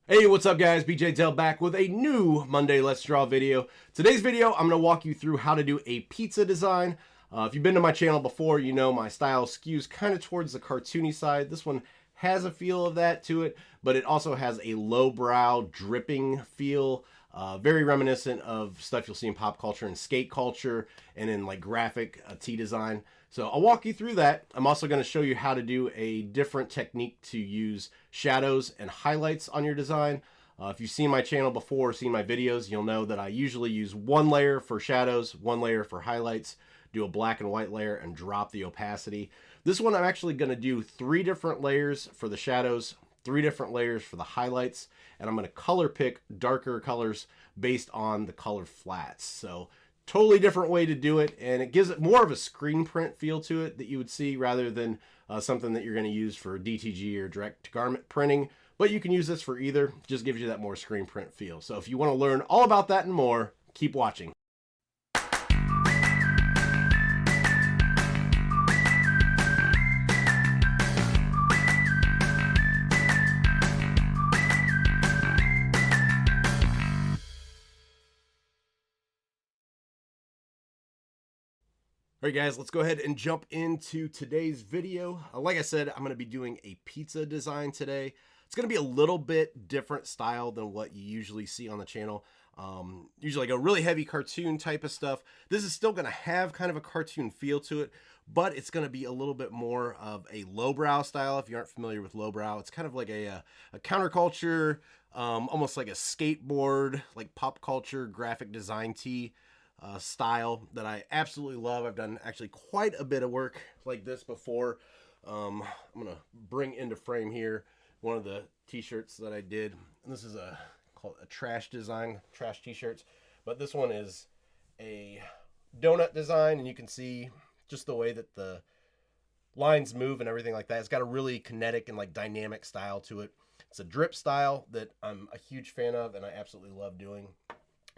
Hey, what's up guys? BJ Dell back with a new Monday Let's Draw video. Today's video, I'm going to walk you through how to do a pizza design. If you've been to my channel before, you know my style skews kind of towards the cartoony side. This one has a feel of that to it, but it also has a lowbrow dripping feel. Very reminiscent of stuff you'll see in pop culture and skate culture and in like graphic tee design. So I'll walk you through that. I'm also going to show you how to do a different technique to use shadows and highlights on your design. If you've seen my channel before, seen my videos, you'll know that I usually use one layer for shadows, one layer for highlights, do a black and white layer, and drop the opacity. This one I'm actually going to do 3 different layers for the shadows, 3 different layers for the highlights, and I'm going to color pick darker colors based on the color flats. So totally different way to do it, and it gives it more of a screen print feel to it that you would see rather than something that you're going to use for DTG or direct garment printing. But you can use this for either. It just gives you that more screen print feel. So if you want to learn all about that and more, keep watching. All right, guys, let's go ahead and jump into today's video. Like I said, I'm going to be doing a pizza design today. It's going to be a little bit different style than what you usually see on the channel. Usually like a really heavy cartoon type of stuff. This is still going to have kind of a cartoon feel to it, but it's going to be a little bit more of a lowbrow style. If you aren't familiar with lowbrow, it's kind of like a counterculture, almost like a skateboard, like pop culture graphic design tee. Style that I absolutely love. I've done actually quite a bit of work like this before. I'm gonna bring into frame here one of the t-shirts that I did, and this is called a trash design, trash t-shirts, but this one is a donut design, and you can see just the way that the lines move and everything like that. It's got a really kinetic and like dynamic style to it. It's a drip style that I'm a huge fan of and I absolutely love doing.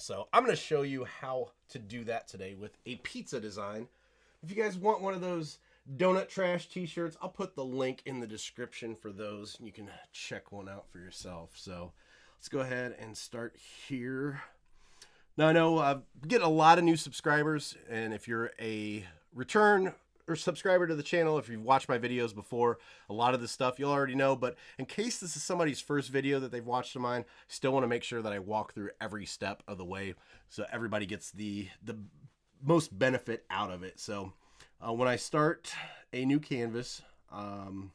So I'm going to show you how to do that today with a pizza design. If you guys want one of those donut trash t-shirts, I'll put the link in the description for those. You can check one out for yourself. So let's go ahead and start here. Now I know I'm getting a lot of new subscribers, and if you're a return or subscriber to the channel, if you've watched my videos before, a lot of this stuff you'll already know, but in case this is somebody's first video that they've watched of mine, I still want to make sure that I walk through every step of the way so everybody gets the most benefit out of it. So when I start a new canvas, I'll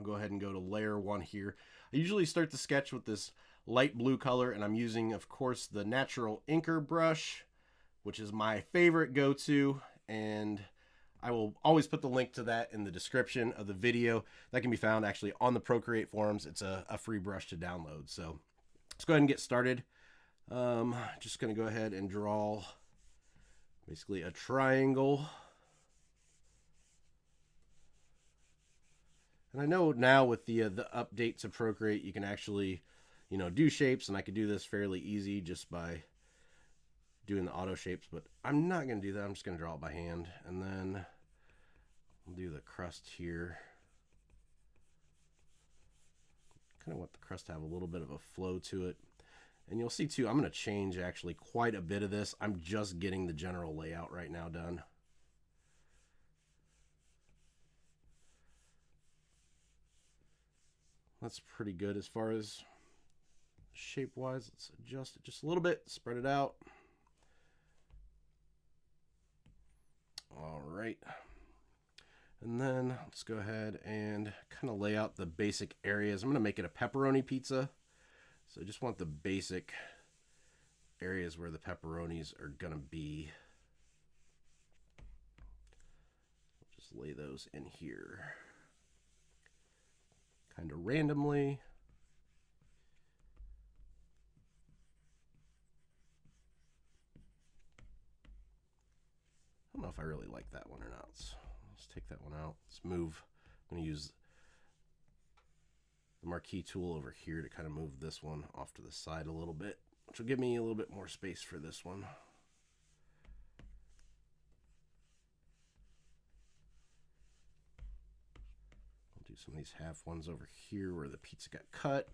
go ahead and go to layer 1 here. I usually start the sketch with this light blue color, and I'm using, of course, the natural inker brush, which is my favorite go-to, and I will always put the link to that in the description of the video. That can be found actually on the Procreate forums. It's a free brush to download. So let's go ahead and get started. Just going to go ahead and draw basically a triangle. And I know now with the update to Procreate, you can actually, do shapes, and I could do this fairly easy just by doing the auto shapes, but I'm not going to do that. I'm just going to draw it by hand, and then we'll do the crust here. Kind of want the crust to have a little bit of a flow to it, and you'll see too, I'm going to change actually quite a bit of this. I'm just getting the general layout right now done. That's pretty good as far as shape wise. Let's adjust it just a little bit, spread it out. All right, and then let's go ahead and kind of lay out the basic areas. I'm going to make it a pepperoni pizza, so I just want the basic areas where the pepperonis are going to be. Just lay those in here kind of randomly. I don't know if I really like that one or not. Let's take that one out. Let's move. I'm going to use the marquee tool over here to kind of move this one off to the side a little bit, which will give me a little bit more space for this one. I'll do some of these half ones over here where the pizza got cut.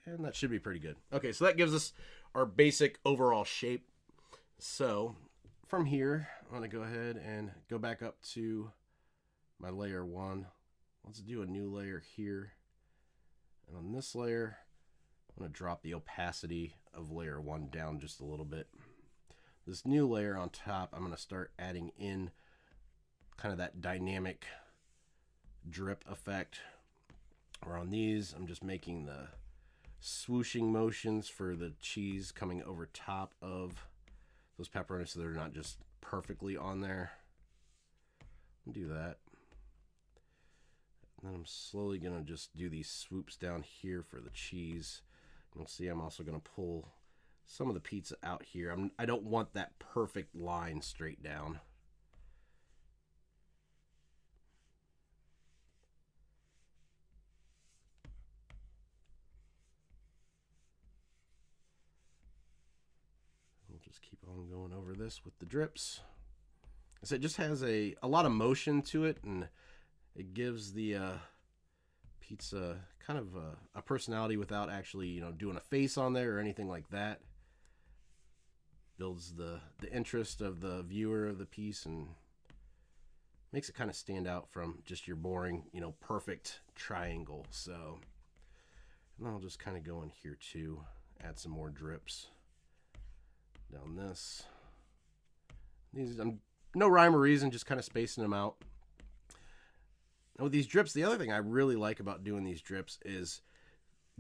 And that should be pretty good. Okay, so that gives us our basic overall shape. So from here, I'm going to go ahead and go back up to my layer 1. Let's do a new layer here. And on this layer, I'm going to drop the opacity of layer 1 down just a little bit. This new layer on top, I'm going to start adding in kind of that dynamic drip effect. Where on these, I'm just making the swooshing motions for the cheese coming over top of those pepperonis so they're not just perfectly on there. Do that. And then I'm slowly going to just do these swoops down here for the cheese. You'll see I'm also going to pull some of the pizza out here. I don't want that perfect line straight down. We'll just keep on going over this with the drips. So it just has a lot of motion to it, and it gives the pizza kind of a personality without actually, you know, doing a face on there or anything like that. Builds the interest of the viewer of the piece and makes it kind of stand out from just your boring, you know, perfect triangle. So, and then I'll just kind of go in here too, add some more drips down this. These, no rhyme or reason, just kind of spacing them out. Now with these drips, the other thing I really like about doing these drips is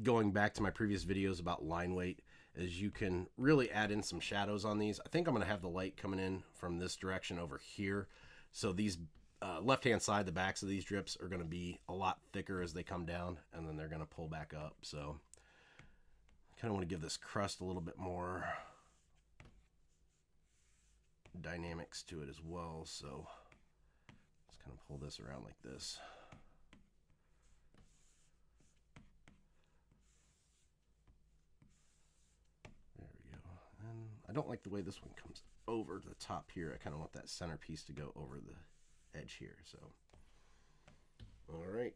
going back to my previous videos about line weight, is you can really add in some shadows on these. I think I'm going to have the light coming in from this direction over here. So these left-hand side, the backs of these drips are going to be a lot thicker as they come down, and then they're going to pull back up. So I kind of want to give this crust a little bit more dynamics to it as well. So let's kind of pull this around like this. There we go. And I don't like the way this one comes over the top here. I kind of want that centerpiece to go over the edge here. So, all right.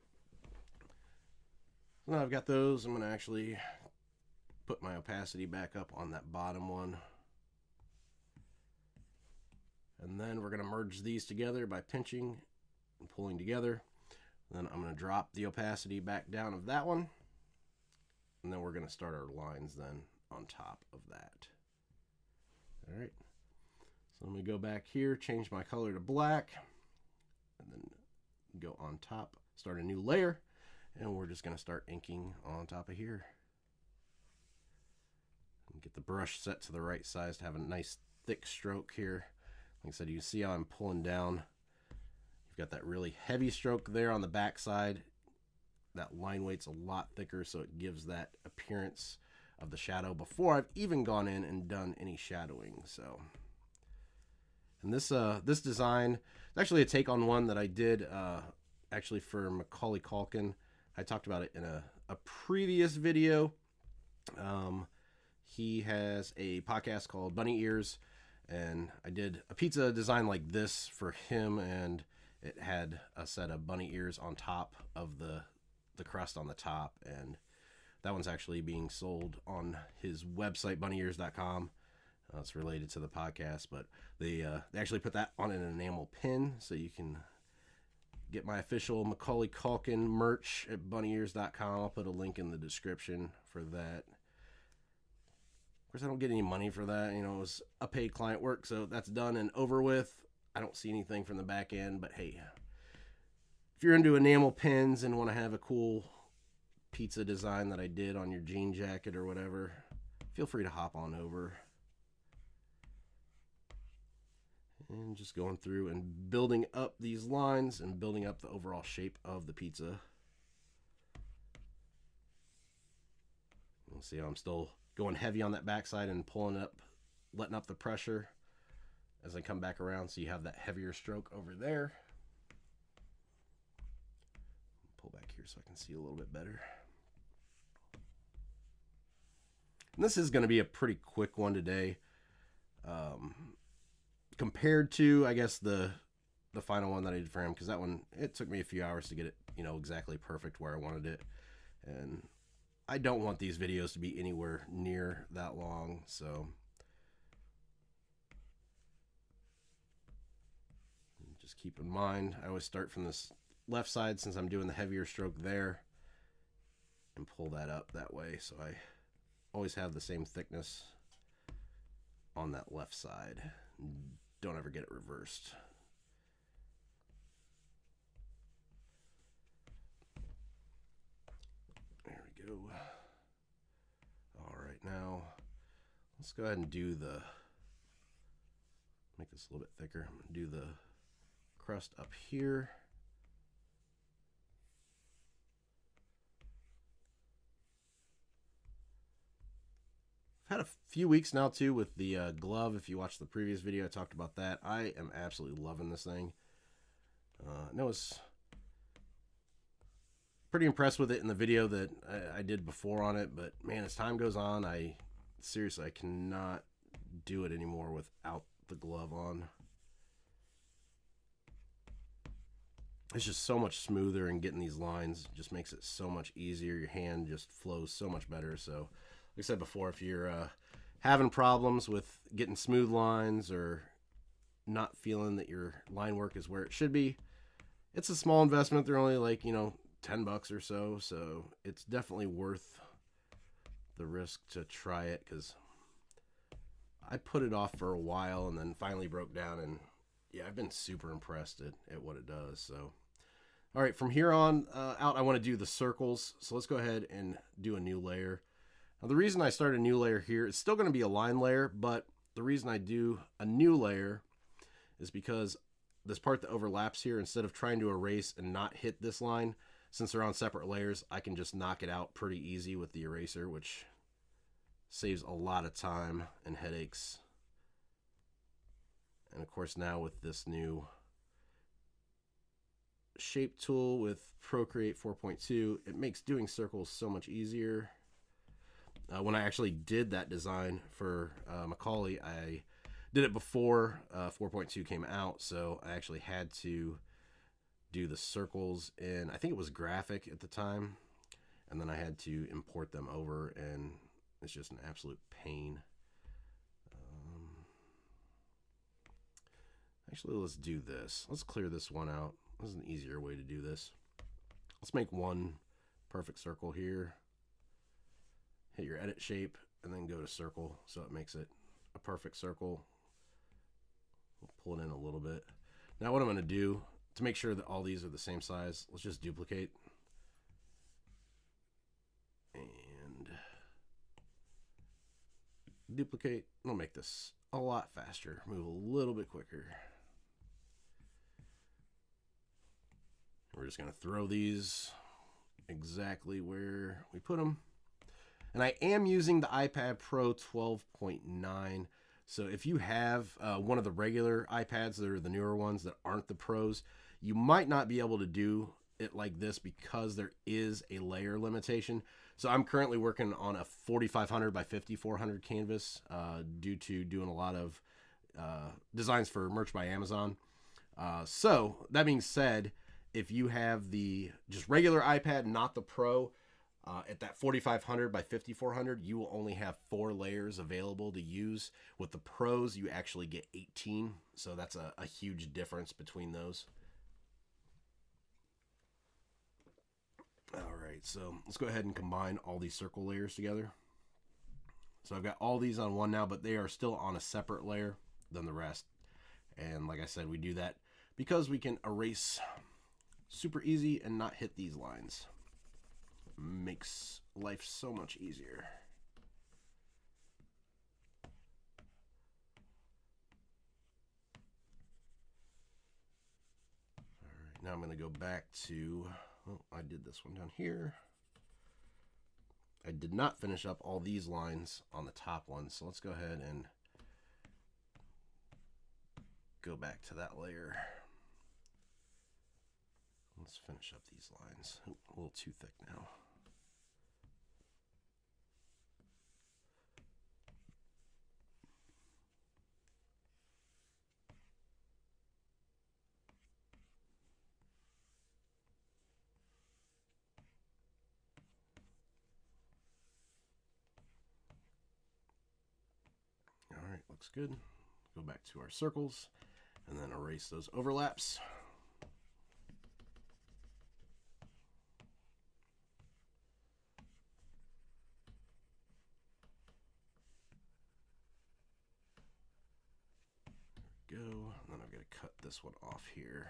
So now I've got those. I'm going to actually put my opacity back up on that bottom one. And then we're going to merge these together by pinching and pulling together. Then I'm going to drop the opacity back down of that one. And then we're going to start our lines then on top of that. All right. So let me go back here, change my color to black, and then go on top, start a new layer, and we're just going to start inking on top of here. And get the brush set to the right size to have a nice thick stroke here. Like I said, you can see how I'm pulling down. You've got that really heavy stroke there on the back side. That line weight's a lot thicker, so it gives that appearance of the shadow before I've even gone in and done any shadowing. So, and this design is actually a take on one that I did actually for Macaulay Culkin. I talked about it in a previous video. He has a podcast called Bunny Ears, and I did a pizza design like this for him, and it had a set of bunny ears on top of the crust on the top, and that one's actually being sold on his website, bunnyears.com. It's related to the podcast, but they actually put that on an enamel pin, so you can get my official Macaulay Culkin merch at bunnyears.com. I'll put a link in the description for that. Of course, I don't get any money for that. You know, it was a paid client work, so that's done and over with. I don't see anything from the back end, but hey, if you're into enamel pins and want to have a cool pizza design that I did on your jean jacket or whatever, feel free to hop on over. And just going through and building up these lines and building up the overall shape of the pizza. You'll see how I'm still going heavy on that backside and pulling up, letting up the pressure as I come back around, so you have that heavier stroke over there. Pull back here so I can see a little bit better. And this is going to be a pretty quick one today, compared to, I guess, the final one that I did for him, because that one, it took me a few hours to get it, you know, exactly perfect where I wanted it. And I don't want these videos to be anywhere near that long, so just keep in mind, I always start from this left side since I'm doing the heavier stroke there and pull that up that way, so I always have the same thickness on that left side. Don't ever get it reversed. There we go. All right, now let's go ahead and do the, make this a little bit thicker. I'm gonna do the crust up here. I've had a few weeks now too with the glove. If you watched the previous video, I talked about that. I am absolutely loving this thing. I was pretty impressed with it in the video that I did before on it, but man, as time goes on, seriously, I cannot do it anymore without the glove on. It's just so much smoother, and getting these lines just makes it so much easier. Your hand just flows so much better. So like I said before, if you're having problems with getting smooth lines or not feeling that your line work is where it should be, it's a small investment. They're only like, you know, $10 or so. So it's definitely worth the risk to try it, because I put it off for a while and then finally broke down, and yeah, I've been super impressed at what it does. So all right, from here on out, I want to do the circles. So let's go ahead and do a new layer. Now, the reason I start a new layer here, it's still going to be a line layer, but the reason I do a new layer is because this part that overlaps here, instead of trying to erase and not hit this line, since they're on separate layers, I can just knock it out pretty easy with the eraser, which saves a lot of time and headaches. And of course, now with this new shape tool with Procreate 4.2, it makes doing circles so much easier. When I actually did that design for Macaulay, I did it before 4.2 came out, so I actually had to do the circles in, I think it was Graphic at the time, and then I had to import them over, and it's just an absolute pain. Actually, let's do this. Let's clear this one out. This is an easier way to do this. Let's make one perfect circle here. Hit your edit shape and then go to circle, so it makes it a perfect circle. We'll pull it in a little bit. Now what I'm going to do to make sure that all these are the same size, let's just duplicate and duplicate. It'll make this a lot faster, move a little bit quicker. We're just going to throw these exactly where we put them. And I am using the iPad Pro 12.9. So if you have one of the regular iPads that are the newer ones that aren't the Pros, you might not be able to do it like this because there is a layer limitation. So I'm currently working on a 4500 by 5400 canvas due to doing a lot of designs for merch by Amazon. So that being said, if you have the just regular iPad, not the Pro, at that 4500 by 5400, you will only have 4 layers available to use. With the Pros, you actually get 18. So that's a huge difference between those. All right, so let's go ahead and combine all these circle layers together. So I've got all these on one now, but they are still on a separate layer than the rest. And like I said, we do that because we can erase super easy and not hit these lines. Makes life so much easier. All right, now I'm going to go back to, oh, I did this one down here. I did not finish up all these lines on the top one, so let's go ahead and go back to that layer. Let's finish up these lines. Oh, a little too thick now. looks good. Go back to our circles and then erase those overlaps. There we go. And then I've got to cut this one off here.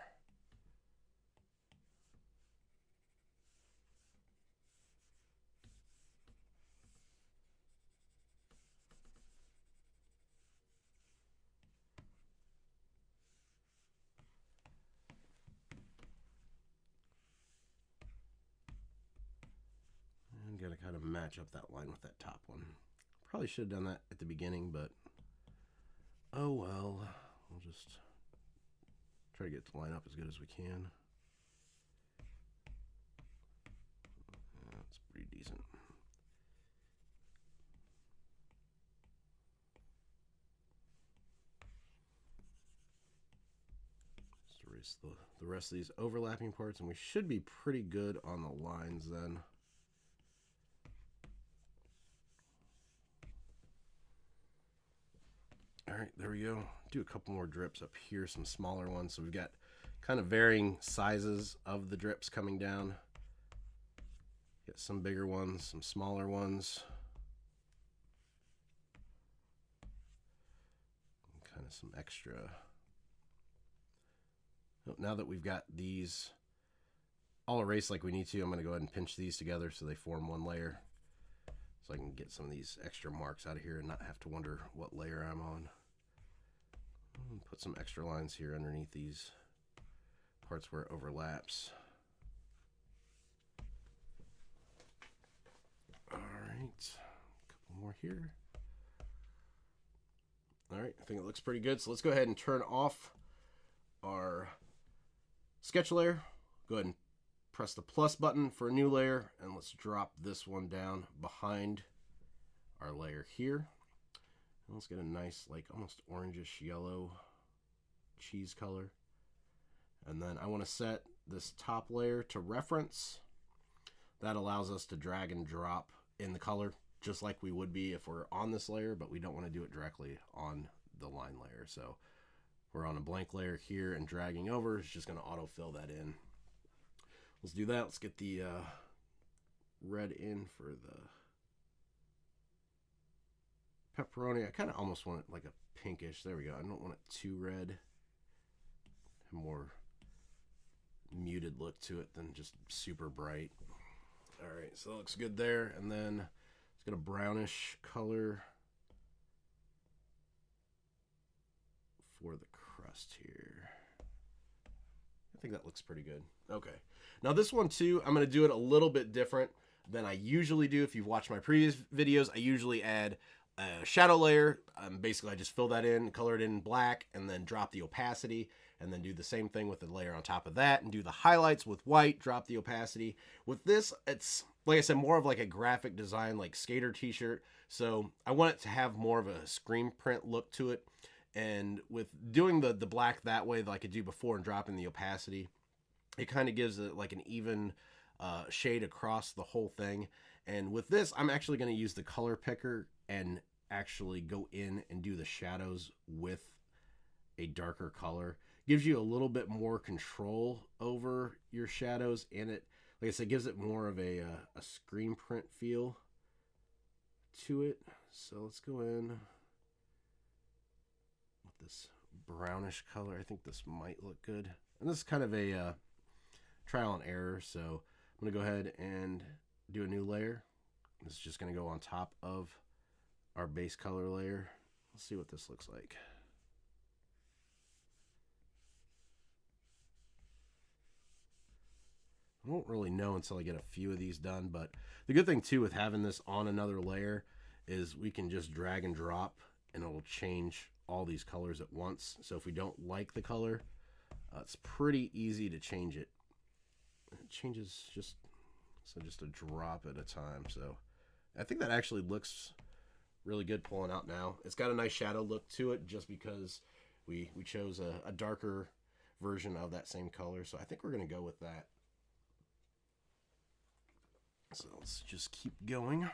Got to kind of match up that line with that top one. Probably should have done that at the beginning, but oh well. We'll just try to get it to line up as good as we can. That's pretty decent. Just erase the rest of these overlapping parts, and we should be pretty good on the lines then. All right, there we go. Do a couple more drips up here, some smaller ones. So we've got kind of varying sizes of the drips coming down. Get some bigger ones, some smaller ones. And kind of some extra. Now that we've got these all erased like we need to, I'm going to go ahead and pinch these together so they form one layer. So I can get some of these extra marks out of here and not have to wonder what layer I'm on. Put some extra lines here underneath these parts where it overlaps. All right, a couple more here. All right, I think it looks pretty good. So let's go ahead and turn off our sketch layer. Go ahead and press the plus button for a new layer, and let's drop this one down behind our layer here. And let's get a nice, like almost orangish yellow cheese color. And then I want to set this top layer to reference. That allows us to drag and drop in the color just like we would be if we're on this layer, but we don't want to do it directly on the line layer. So we're on a blank layer here, and dragging over is just going to autofill that in. Let's do that. Let's get the red in for the pepperoni. I kind of almost want it like a pinkish. There we go. I don't want it too red. A more muted look to it than just super bright. All right, so that looks good there. And then it's got a brownish color for the crust here. I think that looks pretty good. Okay. Now this one too, I'm going to do it a little bit different than I usually do. If you've watched my previous videos, I usually add a shadow layer. Basically, I just fill that in, color it in black, and then drop the opacity, and then do the same thing with the layer on top of that, and do the highlights with white, drop the opacity. With this, it's, like I said, more of like a graphic design, like skater t-shirt. So I want it to have more of a screen print look to it. And with doing the black that way that I could do before and dropping the opacity, it kind of gives it like an even shade across the whole thing. And with this, I'm actually going to use the color picker and actually go in and do the shadows with a darker color. Gives you a little bit more control over your shadows, and it, like I said, gives it more of a screen print feel to it. So let's go in with this brownish color. I think this might look good. And this is kind of a trial and error, so I'm going to go ahead and do a new layer. This is just going to go on top of our base color layer. Let's see what this looks like. I won't really know until I get a few of these done, but the good thing too with having this on another layer is we can just drag and drop and it'll change all these colors at once. So if we don't like the color, it's pretty easy to change it. It changes just a drop at a time. So I think that actually looks really good pulling out now. It's got a nice shadow look to it just because we chose a darker version of that same color. So I think we're going to go with that. So let's just keep going.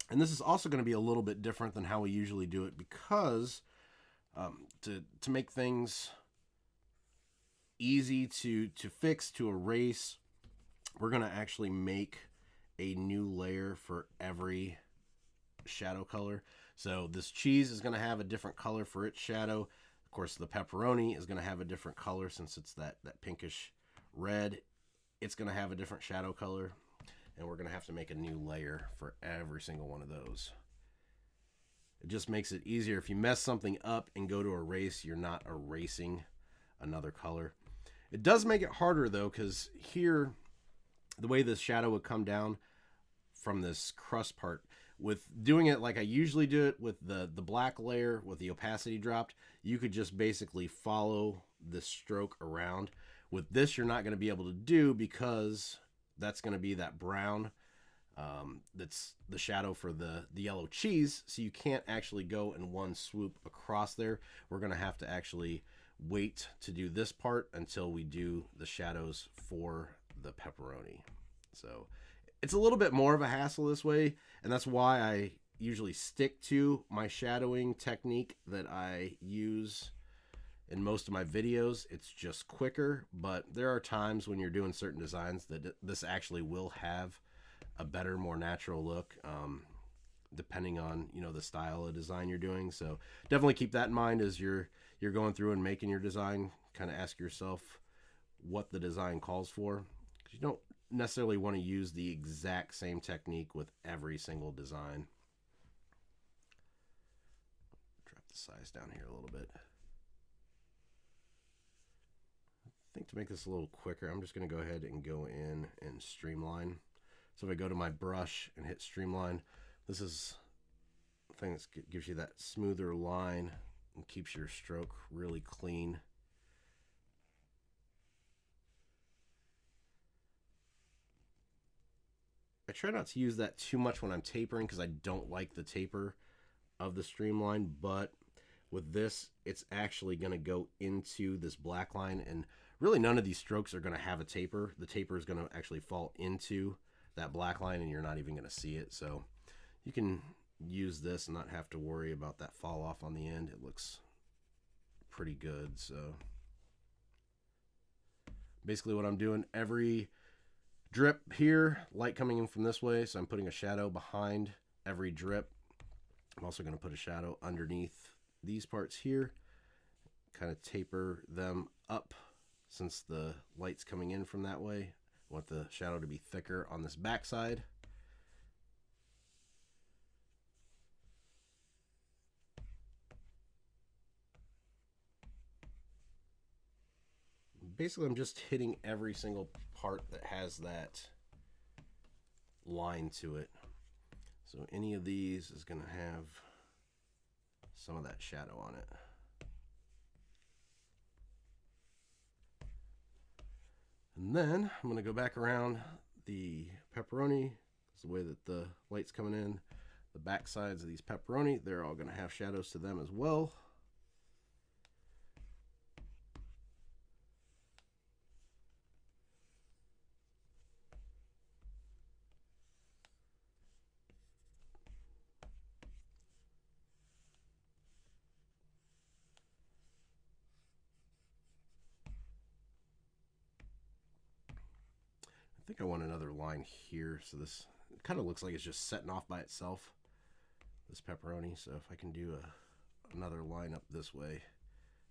And this is also going to be a little bit different than how we usually do it, because to make things easy to fix, to erase, we're going to actually make a new layer for every shadow color. So this cheese is going to have a different color for its shadow. Of course, the pepperoni is going to have a different color since it's that pinkish red. It's going to have a different shadow color, and we're going to have to make a new layer for every single one of those. It just makes it easier. If you mess something up and go to erase, you're not erasing another color. It does make it harder though, because here, the way this shadow would come down from this crust part, with doing it like I usually do it with the black layer with the opacity dropped, you could just basically follow the stroke around. With this, you're not going to be able to do, because that's going to be that brown. That's the shadow for the yellow cheese, so you can't actually go in one swoop across there. We're going to have to actually wait to do this part until we do the shadows for the pepperoni. So it's a little bit more of a hassle this way, and that's why I usually stick to my shadowing technique that I use in most of my videos. It's just quicker, but there are times when you're doing certain designs that this actually will have a better, more natural look, depending on, you know, the style of design you're doing. So definitely keep that in mind as you're going through and making your design. Kind of ask yourself what the design calls for, because you don't necessarily want to use the exact same technique with every single design. Drop the size down here a little bit. I think to make this a little quicker, I'm just going to go ahead and go in and streamline. So if I go to my brush and hit streamline, this is the thing that gives you that smoother line and keeps your stroke really clean. I try not to use that too much when I'm tapering, because I don't like the taper of the streamline, but with this, it's actually going to go into this black line, and really none of these strokes are going to have a taper. The taper is going to actually fall into that black line, and you're not even going to see it. So you can use this and not have to worry about that fall off on the end. It looks pretty good. So basically what I'm doing, every drip here, light coming in from this way, so I'm putting a shadow behind every drip. I'm also going to put a shadow underneath these parts here, kind of taper them up since the light's coming in from that way. I want the shadow to be thicker on this back side. Basically, I'm just hitting every single part that has that line to it. So any of these is going to have some of that shadow on it. And then I'm going to go back around the pepperoni. It's the way that the light's coming in. The back sides of these pepperoni, they're all going to have shadows to them as well. I think I want another line here, so this kind of looks like it's just setting off by itself, this pepperoni. So if I can do another line up this way,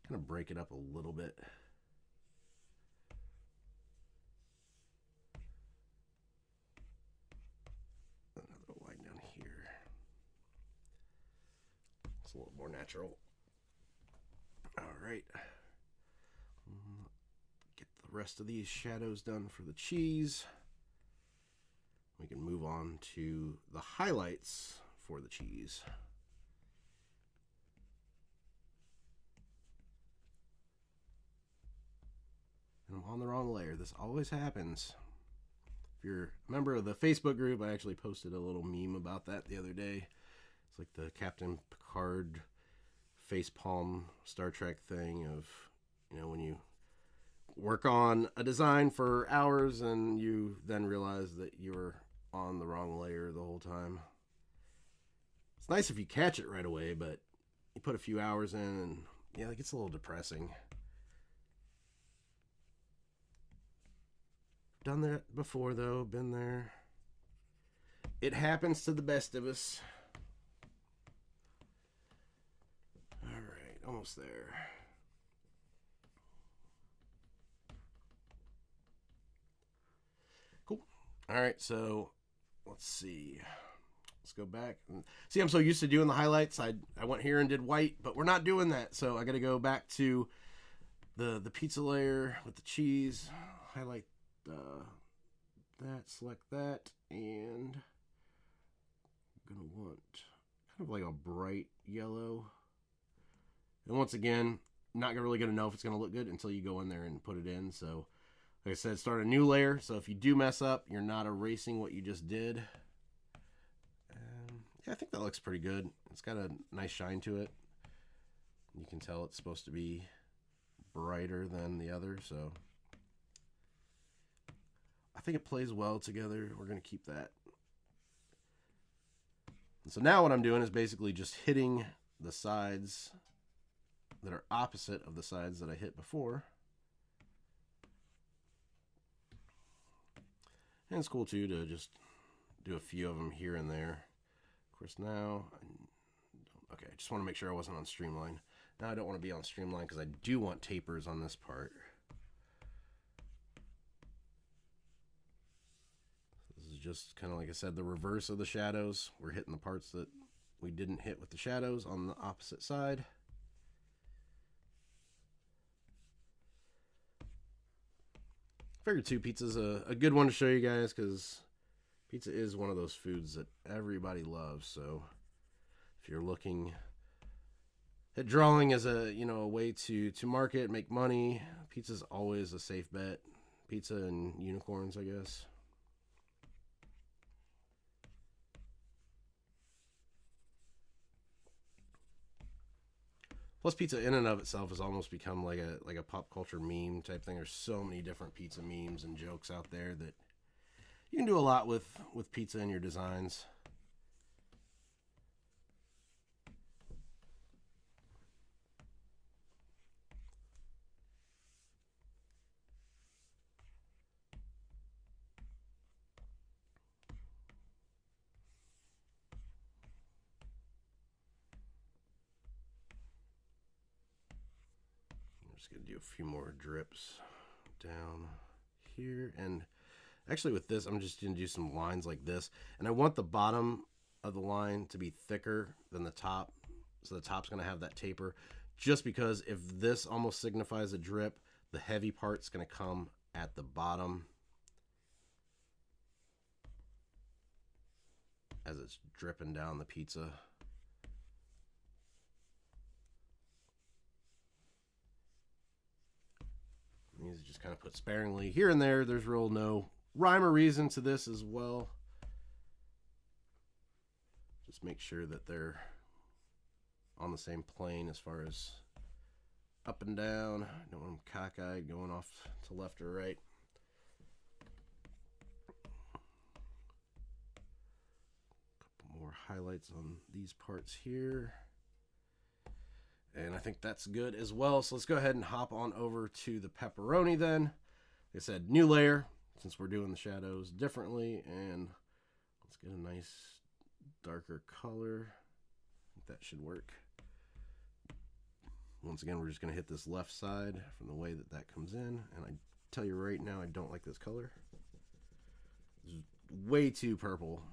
kind of break it up a little bit. Another line down here. It's a little more natural. All right. Get the rest of these shadows done for the cheese. We can move on to the highlights for the cheese. And I'm on the wrong layer. This always happens. If you're a member of the Facebook group, I actually posted a little meme about that the other day. It's like the Captain Picard facepalm Star Trek thing of, you know, when you work on a design for hours and you then realize that you're on the wrong layer the whole time. It's nice if you catch it right away, but you put a few hours in and yeah, it gets a little depressing. Done that before though, been there. It happens to the best of us. All right, almost there. Cool. All right, so let's see. Let's go back. See, I'm so used to doing the highlights. I went here and did white, but we're not doing that. So I got to go back to the pizza layer with the cheese. Highlight that, select that, and I'm going to want kind of like a bright yellow. And once again, not really going to know if it's going to look good until you go in there and put it in. So like I said, start a new layer. So if you do mess up, you're not erasing what you just did. Yeah, I think that looks pretty good. It's got a nice shine to it. You can tell it's supposed to be brighter than the other, so I think it plays well together. We're going to keep that. And so now what I'm doing is basically just hitting the sides that are opposite of the sides that I hit before. And it's cool too to just do a few of them here and there. Of course now, okay, I just want to make sure I wasn't on streamline. Now I don't want to be on streamline because I do want tapers on this part. This is just kind of like I said, the reverse of the shadows. We're hitting the parts that we didn't hit with the shadows on the opposite side. Figured too, pizza's a good one to show you guys because pizza is one of those foods that everybody loves. So if you're looking at drawing as a a way to market, make money, pizza's always a safe bet. Pizza and unicorns, I guess. Plus, pizza in and of itself has almost become like a pop culture meme type thing. There's so many different pizza memes and jokes out there that you can do a lot with pizza in your designs. I'm just going to do a few more drips down here. And actually with this, I'm just going to do some lines like this. And I want the bottom of the line to be thicker than the top. So the top's going to have that taper. Just because if this almost signifies a drip, the heavy part's going to come at the bottom as it's dripping down the pizza. These just kind of put sparingly here and there. There's real no rhyme or reason to this as well. Just make sure that they're on the same plane as far as up and down. Don't want them cockeyed going off to left or right. Couple more highlights on these parts here. And I think that's good as well. So let's go ahead and hop on over to the pepperoni then. Like I said, new layer, since we're doing the shadows differently. And let's get a nice darker color. I think that should work. Once again, we're just going to hit this left side from the way that that comes in. And I tell you right now, I don't like this color. It's way too purple.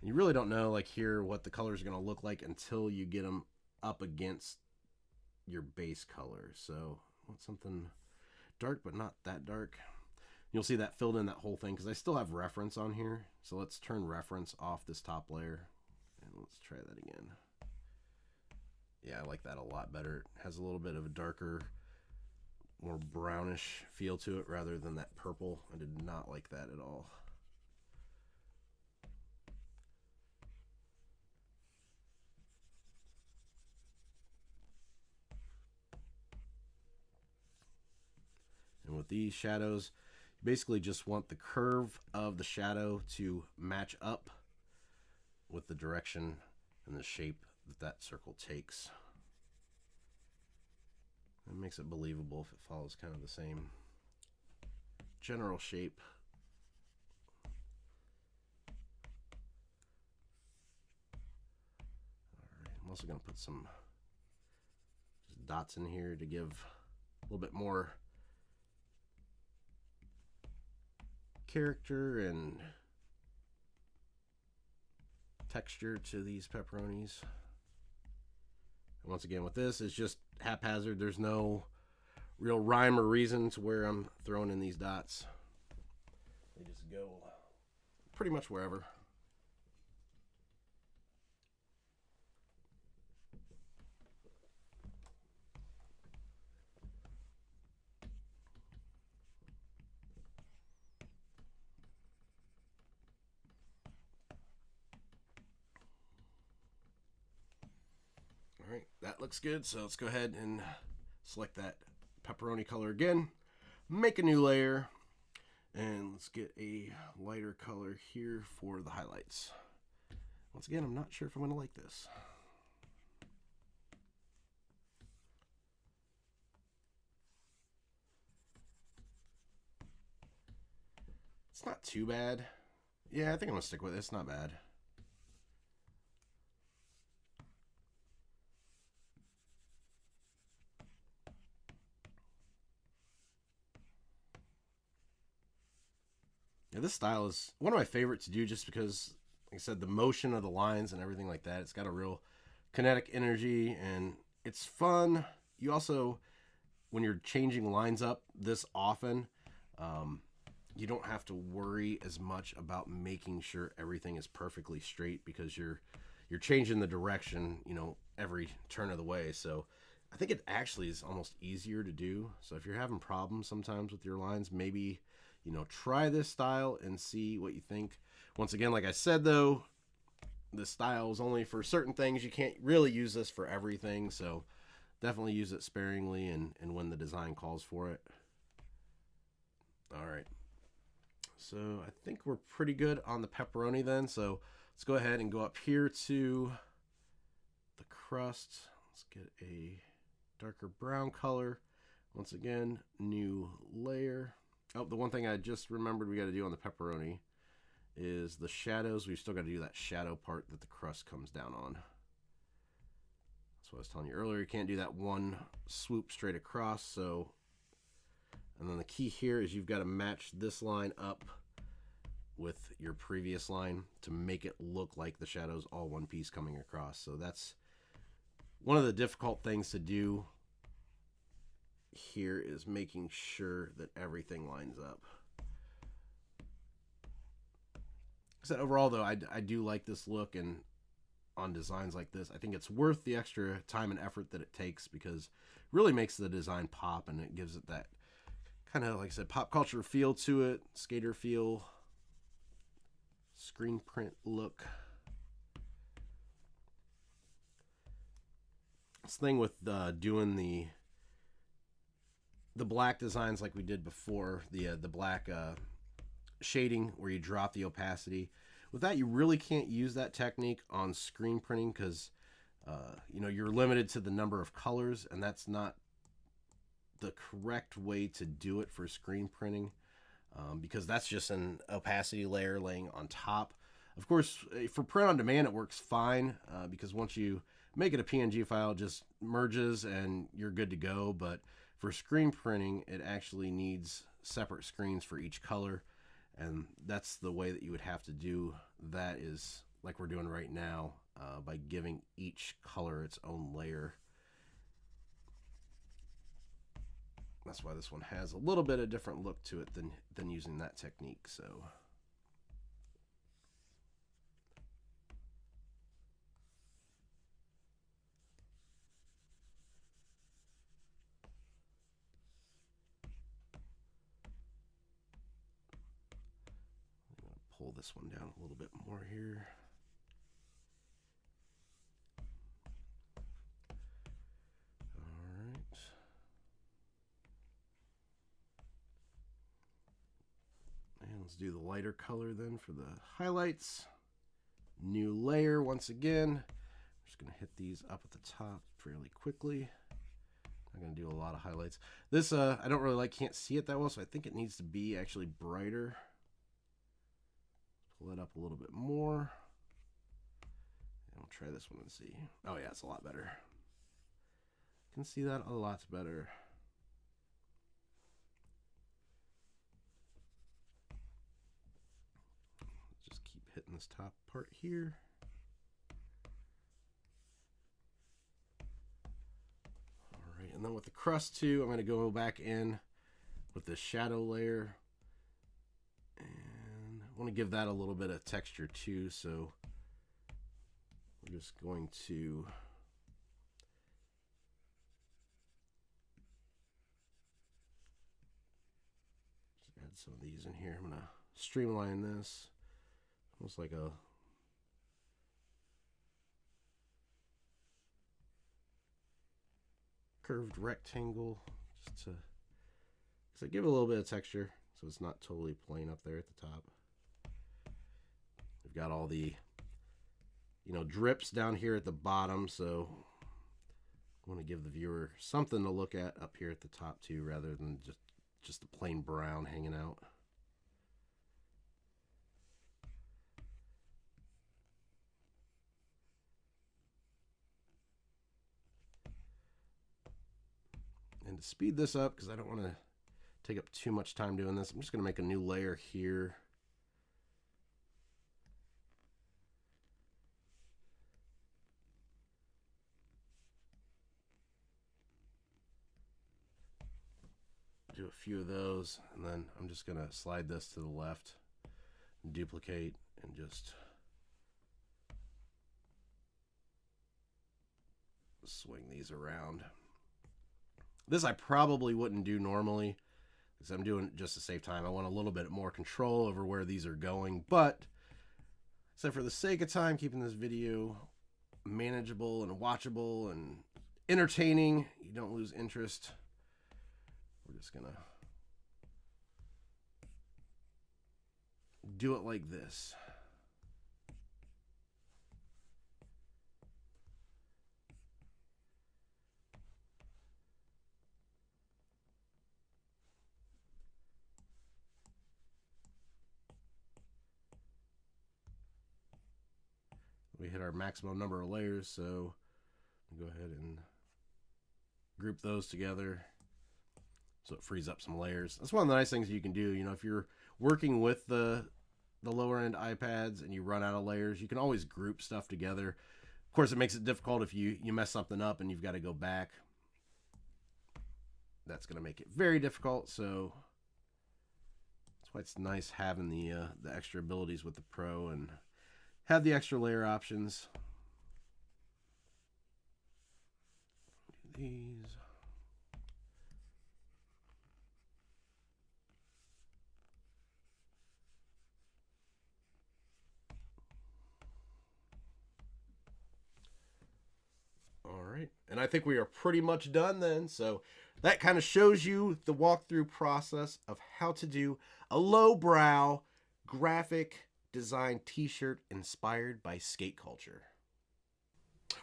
You really don't know, like here, what the colors are going to look like until you get them up against your base color. So I want something dark, but not that dark. You'll see that filled in that whole thing because I still have reference on here. So let's turn reference off this top layer. And let's try that again. Yeah, I like that a lot better. It has a little bit of a darker, more brownish feel to it rather than that purple. I did not like that at all. And with these shadows, you basically just want the curve of the shadow to match up with the direction and the shape that circle takes. It makes it believable if it follows kind of the same general shape. Alright, I'm also going to put some dots in here to give a little bit more character and texture to these pepperonis. And once again, with this, it's just haphazard. There's no real rhyme or reason to where I'm throwing in these dots. They just go pretty much wherever. Alright, that looks good, so let's go ahead and select that pepperoni color again, make a new layer, and let's get a lighter color here for the highlights. Once again, I'm not sure if I'm going to like this. It's not too bad. Yeah, I think I'm going to stick with it. It's not bad. Yeah, this style is one of my favorites to do just because, like I said, the motion of the lines and everything like that, it's got a real kinetic energy and it's fun. You also, when you're changing lines up this often, you don't have to worry as much about making sure everything is perfectly straight because you're changing the direction, you know, every turn of the way. So I think it actually is almost easier to do. So if you're having problems sometimes with your lines, maybe, you know, try this style and see what you think. Once again, like I said, though, this style is only for certain things. You can't really use this for everything. So definitely use it sparingly and when the design calls for it. All right. So I think we're pretty good on the pepperoni then. So let's go ahead and go up here to the crust. Let's get a darker brown color. Once again, new layer. Oh, the one thing I just remembered we got to do on the pepperoni is the shadows. We've still got to do that shadow part that the crust comes down on. That's what I was telling you earlier. You can't do that one swoop straight across. So, and then the key here is you've got to match this line up with your previous line to make it look like the shadow's all one piece coming across. So that's one of the difficult things to do here, is making sure that everything lines up. So overall, though, I do like this look, and on designs like this, I think it's worth the extra time and effort that it takes because it really makes the design pop, and it gives it that kind of, like I said, pop culture feel to it, skater feel, screen print look. This thing with doing the black designs like we did before, the black shading where you drop the opacity. With that, you really can't use that technique on screen printing because you know, you're limited to the number of colors, and that's not the correct way to do it for screen printing because that's just an opacity layer laying on top. Of course, for print on demand, it works fine because once you make it a PNG file, it just merges and you're good to go. But for screen printing, it actually needs separate screens for each color, and that's the way that you would have to do that, is like we're doing right now by giving each color its own layer. That's why this one has a little bit of different look to it than using that technique. So pull this one down a little bit more here. All right. And let's do the lighter color then for the highlights. new layer once again. I'm just going to hit these up at the top fairly quickly. I'm going to do a lot of highlights. This, I don't really can't see it that well, so I think it needs to be actually brighter. Pull it up a little bit more. And we'll try this one and see. Oh yeah, it's a lot better. You can see that a lot better. Just keep hitting this top part here. Alright, and then with the crust too, I'm going to go back in with the shadow layer. And I want to give that a little bit of texture too, so we're just going to add some of these in here. I'm going to streamline this, almost like a curved rectangle, just to give it a little bit of texture so it's not totally plain up there at the top. We've got all the, you know, drips down here at the bottom, so I want to give the viewer something to look at up here at the top too, rather than just the plain brown hanging out. And to speed this up, because I don't want to take up too much time doing this, I'm just going to make a new layer here. Do a few of those, and then I'm just going to slide this to the left, duplicate, and just swing these around. This I probably wouldn't do normally, because I'm doing it just to save time. I want a little bit more control over where these are going, but so for the sake of time, keeping this video manageable and watchable and entertaining, you don't lose interest, we're just gonna do it like this. We hit our maximum number of layers, so go ahead and group those together so it frees up some layers. That's one of the nice things you can do. You know, if you're working with the lower end iPads and you run out of layers, you can always group stuff together. Of course, it makes it difficult if you mess something up and you've got to go back. That's going to make it very difficult, so that's why it's nice having the extra abilities with the Pro and have the extra layer options. Do these. All right, and I think we are pretty much done then. So that kind of shows you the walkthrough process of how to do a lowbrow graphic design t-shirt inspired by skate culture.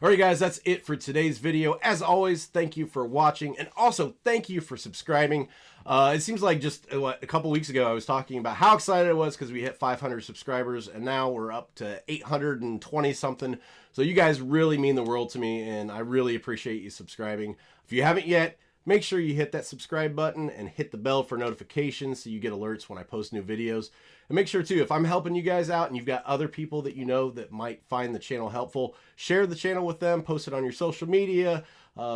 All right, guys, that's it for today's video. As always, thank you for watching, and also thank you for subscribing. It seems like just a couple weeks ago I was talking about how excited I was because we hit 500 subscribers, and now we're up to 820 something. So you guys really mean the world to me, and I really appreciate you subscribing. If you haven't yet, make sure you hit that subscribe button and hit the bell for notifications so you get alerts when I post new videos. And make sure too, if I'm helping you guys out and you've got other people that you know that might find the channel helpful, share the channel with them, post it on your social media,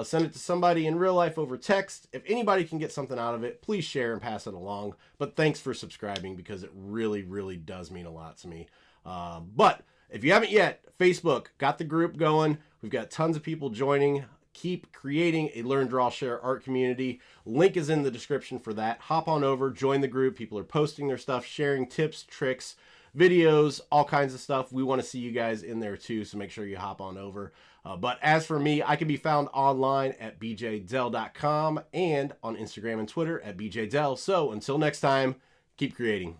send it to somebody in real life over text. If anybody can get something out of it, please share and pass it along. But thanks for subscribing, because it really, really does mean a lot to me. But if you haven't yet, Facebook, got the group going. We've got tons of people joining. Keep creating a Learn, Draw, Share art community. Link is in the description for that. Hop on over, join the group. People are posting their stuff, sharing tips, tricks, videos, all kinds of stuff. We want to see you guys in there too, so make sure you hop on over. But as for me, I can be found online at bjdell.com and on Instagram and Twitter at bjdell. So until next time, keep creating.